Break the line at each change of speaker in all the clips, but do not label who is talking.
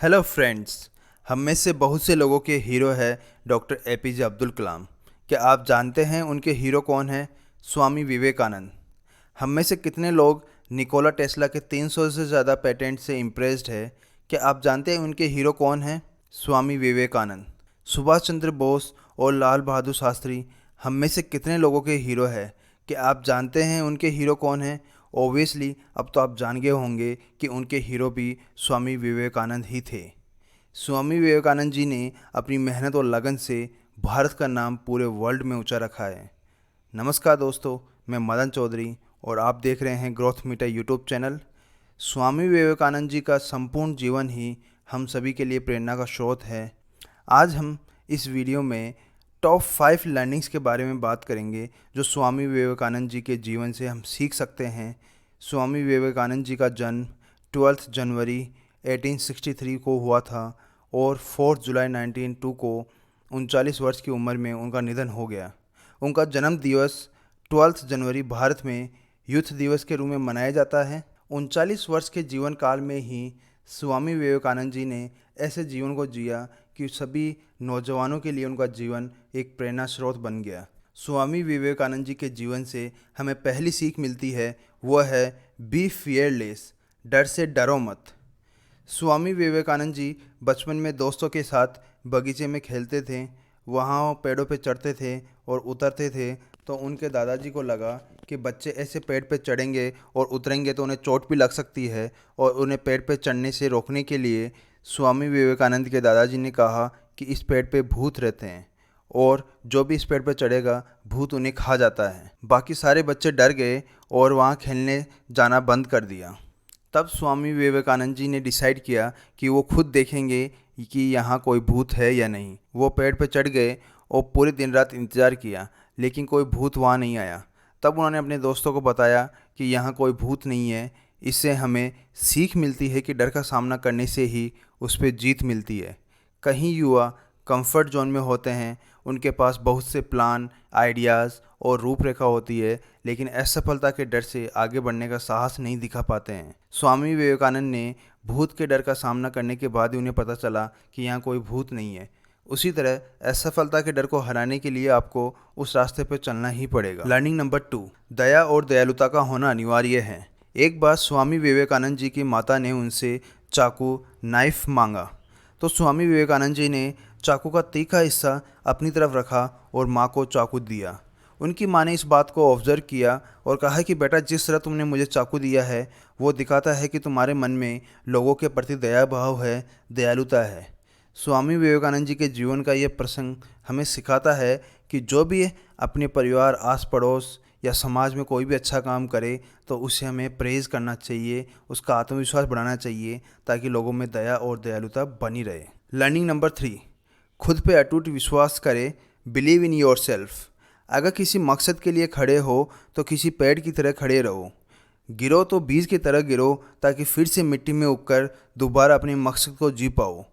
Hello friends. हम में से बहुत से लोगों के हीरो है डॉक्टर एपीजे अब्दुल कलाम। क्या आप जानते हैं उनके हीरो कौन है? स्वामी विवेकानंद। हम में से कितने लोग निकोला टेस्ला के 300 से ज़्यादा पेटेंट से इम्प्रेस्ड है? क्या आप जानते हैं उनके हीरो कौन है? स्वामी विवेकानंद। सुभाष चंद्र बोस और लाल बहादुर शास्त्री हम में से कितने लोगों के हीरो है? क्या आप जानते हैं उनके हीरो कौन है? ओबियसली अब तो आप जान गए होंगे कि उनके हीरो भी स्वामी विवेकानंद ही थे। स्वामी विवेकानंद जी ने अपनी मेहनत और लगन से भारत का नाम पूरे वर्ल्ड में ऊंचा रखा है। नमस्कार दोस्तों, मैं मदन चौधरी और आप देख रहे हैं growth metre YouTube channel. Swami Vivekananda ji का संपूर्ण जीवन ही हम सभी के लिए प्रेरणा का स्रोत है। आज हम इस वीडियो में टॉप 5 लर्निंग्स के बारे में बात करेंगे जो स्वामी विवेकानंद जी के जीवन से हम सीख सकते हैं। स्वामी विवेकानंद जी का जन्म 12 जनवरी 1863 को हुआ था और 4 जुलाई 1902 को 39 वर्ष की उम्र में उनका निधन हो गया। उनका जन्म दिवस 12 जनवरी भारत में यूथ दिवस के रूप में मनाया जाता है। 39 वर्ष के जीवन काल में ही स्वामी विवेकानंद जी ने ऐसे जीवन को जिया कि सभी नौजवानों के लिए उनका जीवन एक प्रेरणा स्रोत बन गया। स्वामी विवेकानंद जी के जीवन से हमें पहली सीख मिलती है, वह है बी फियरलेस, डर से डरो मत। स्वामी विवेकानंद जी बचपन में दोस्तों के साथ बगीचे में खेलते थे, वहाँ पेड़ों पे चढ़ते थे और उतरते थे। तो उनके दादाजी को लगा कि बच्चे ऐसे पेड़ पे चढ़ेंगे और उतरेंगे तो उन्हें चोट भी लग सकती है, और उन्हें पेड़ पे चढ़ने से रोकने के लिए स्वामी विवेकानंद के दादाजी ने कहा कि इस पेड़ पे भूत रहते हैं और जो भी इस पेड़ पे चढ़ेगा भूत उन्हें खा जाता है। बाकी सारे बच्चे डर गए और वहाँ खेलने जाना बंद कर दिया। तब स्वामी विवेकानंद जी ने डिसाइड किया कि वो खुद देखेंगे कि यहाँ कोई भूत है या नहीं। वो पेड़ पर चढ़ गए और पूरे दिन रात इंतज़ार किया, लेकिन कोई भूत वहाँ नहीं आया। तब उन्होंने अपने दोस्तों को बताया कि यहाँ कोई भूत नहीं है। इससे हमें सीख मिलती है कि डर का सामना करने से ही उस पर जीत मिलती है। कहीं युवा कंफर्ट जोन में होते हैं, उनके पास बहुत से प्लान, आइडियाज़ और रूपरेखा होती है, लेकिन असफलता के डर से आगे बढ़ने का साहस नहीं दिखा पाते हैं। स्वामी विवेकानंद ने भूत के डर का सामना करने के बाद ही उन्हें पता चला कि यहाँ कोई भूत नहीं है। उसी तरह असफलता के डर को हराने के लिए आपको उस रास्ते पर चलना ही पड़ेगा। लर्निंग नंबर 2, दया और दयालुता का होना अनिवार्य है। एक बार स्वामी विवेकानंद जी की माता ने उनसे चाकू, नाइफ मांगा, तो स्वामी विवेकानंद जी ने चाकू का तीखा हिस्सा अपनी तरफ रखा और माँ को चाकू दिया। उनकी माँ ने इस बात को ऑब्जर्व किया और कहा कि बेटा, जिस तरह तुमने मुझे चाकू दिया है वो दिखाता है कि तुम्हारे मन में लोगों के प्रति दया भाव है, दयालुता है। स्वामी विवेकानंद जी के जीवन का ये प्रसंग हमें सिखाता है कि जो भी अपने परिवार, आस पड़ोस या समाज में कोई भी अच्छा काम करे तो उसे हमें प्रेज़ करना चाहिए, उसका आत्मविश्वास बढ़ाना चाहिए, ताकि लोगों में दया और दयालुता बनी रहे। लर्निंग नंबर 3, खुद पे अटूट विश्वास करें। Believe in your self. अगर किसी मकसद के लिए खड़े हो तो किसी पेड़ की तरह खड़े रहो। गिरो तो बीज की तरह गिरो, ताकि फिर से मिट्टी में उगकर दोबारा अपने मकसद को जी पाओ।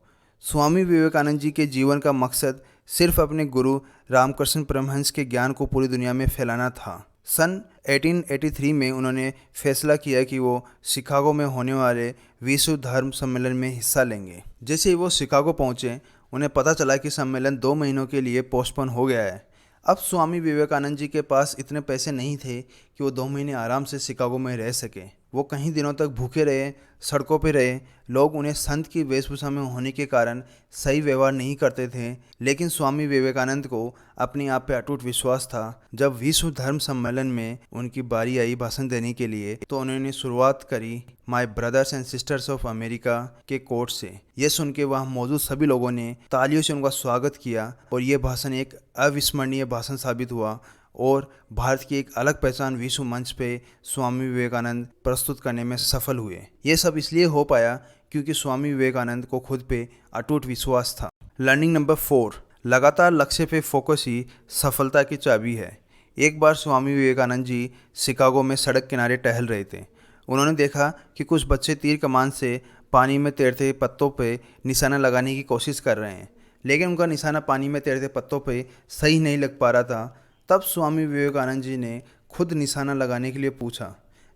स्वामी विवेकानंद जी के जीवन का मकसद सिर्फ अपने गुरु रामकृष्ण परमहंस के ज्ञान को पूरी दुनिया में फैलाना था। सन 1883 में उन्होंने फैसला किया कि वो शिकागो में होने वाले विश्व धर्म सम्मेलन में हिस्सा लेंगे। जैसे ही वो शिकागो पहुँचे, उन्हें पता चला कि सम्मेलन 2 महीनों के लिए पोस्टपोन हो गया है। अब स्वामी विवेकानंद जी के पास इतने पैसे नहीं थे कि वो 2 महीने आराम से शिकागो में रह सके। वो कहीं दिनों तक भूखे रहे, सड़कों पे रहे। लोग उन्हें संत की वेशभूषा में होने के कारण सही व्यवहार नहीं करते थे, लेकिन स्वामी विवेकानंद को अपने आप पे अटूट विश्वास था। जब विश्व धर्म सम्मेलन में उनकी बारी आई भाषण देने के लिए, तो उन्होंने शुरुआत करी my brothers and sisters of America के कोट से। ये सुन के वहाँ मौजूद सभी लोगों ने तालियों से उनका स्वागत किया और ये भाषण एक अविस्मरणीय भाषण साबित हुआ और भारत की एक अलग पहचान विश्व मंच पे स्वामी विवेकानंद प्रस्तुत करने में सफल हुए। ये सब इसलिए हो पाया क्योंकि स्वामी विवेकानंद को खुद पे अटूट विश्वास था। लर्निंग नंबर 4, लगातार लक्ष्य पे फोकस ही सफलता की चाबी है। एक बार स्वामी विवेकानंद जी शिकागो में सड़क किनारे टहल रहे थे। उन्होंने देखा कि कुछ बच्चे तीर कमान से पानी में तैरते पत्तों पे निशाना लगाने की कोशिश कर रहे हैं, लेकिन उनका निशाना पानी में तैरते पत्तों पे सही नहीं लग पा रहा था। तब स्वामी विवेकानंद जी ने खुद निशाना लगाने के लिए पूछा।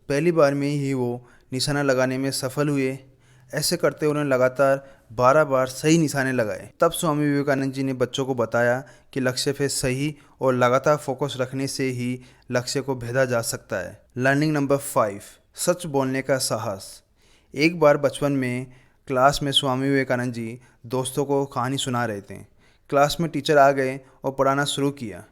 पहली बार में ही वो निशाना लगाने में सफल हुए। ऐसे करते उन्होंने लगातार 12 बार सही निशाने लगाए। तब स्वामी विवेकानंद जी ने बच्चों को बताया कि लक्ष्य पे सही और लगातार फोकस रखने से ही लक्ष्य को भेदा जा सकता है। लर्निंग नंबर 5, सच बोलने का साहस। एक बार बचपन में क्लास में स्वामी विवेकानंद जी दोस्तों को कहानी सुना रहे थे। क्लास में टीचर आ गए और पढ़ाना शुरू किया।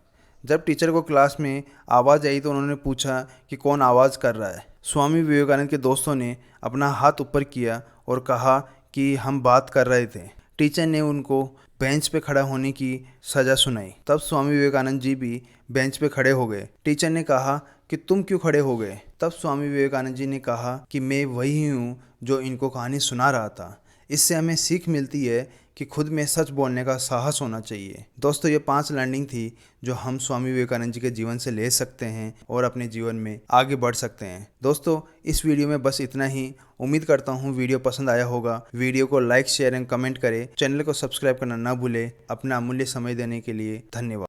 जब टीचर को क्लास में आवाज़ आई तो उन्होंने पूछा कि कौन आवाज़ कर रहा है। स्वामी विवेकानंद के दोस्तों ने अपना हाथ ऊपर किया और कहा कि हम बात कर रहे थे। टीचर ने उनको बेंच पे खड़ा होने की सज़ा सुनाई। तब स्वामी विवेकानंद जी भी बेंच पे खड़े हो गए। टीचर ने कहा कि तुम क्यों खड़े हो गए? तब स्वामी विवेकानंद जी ने कहा कि मैं वही हूँ जो इनको कहानी सुना रहा था। इससे हमें सीख मिलती है कि खुद में सच बोलने का साहस होना चाहिए। दोस्तों, ये 5 लर्निंग थी जो हम स्वामी विवेकानंद जी के जीवन से ले सकते हैं और अपने जीवन में आगे बढ़ सकते हैं। दोस्तों, इस वीडियो में बस इतना ही। उम्मीद करता हूँ वीडियो पसंद आया होगा। वीडियो को लाइक, शेयर एंड कमेंट करें। चैनल को सब्सक्राइब करना ना भूलें। अपना अमूल्य समय देने के लिए धन्यवाद।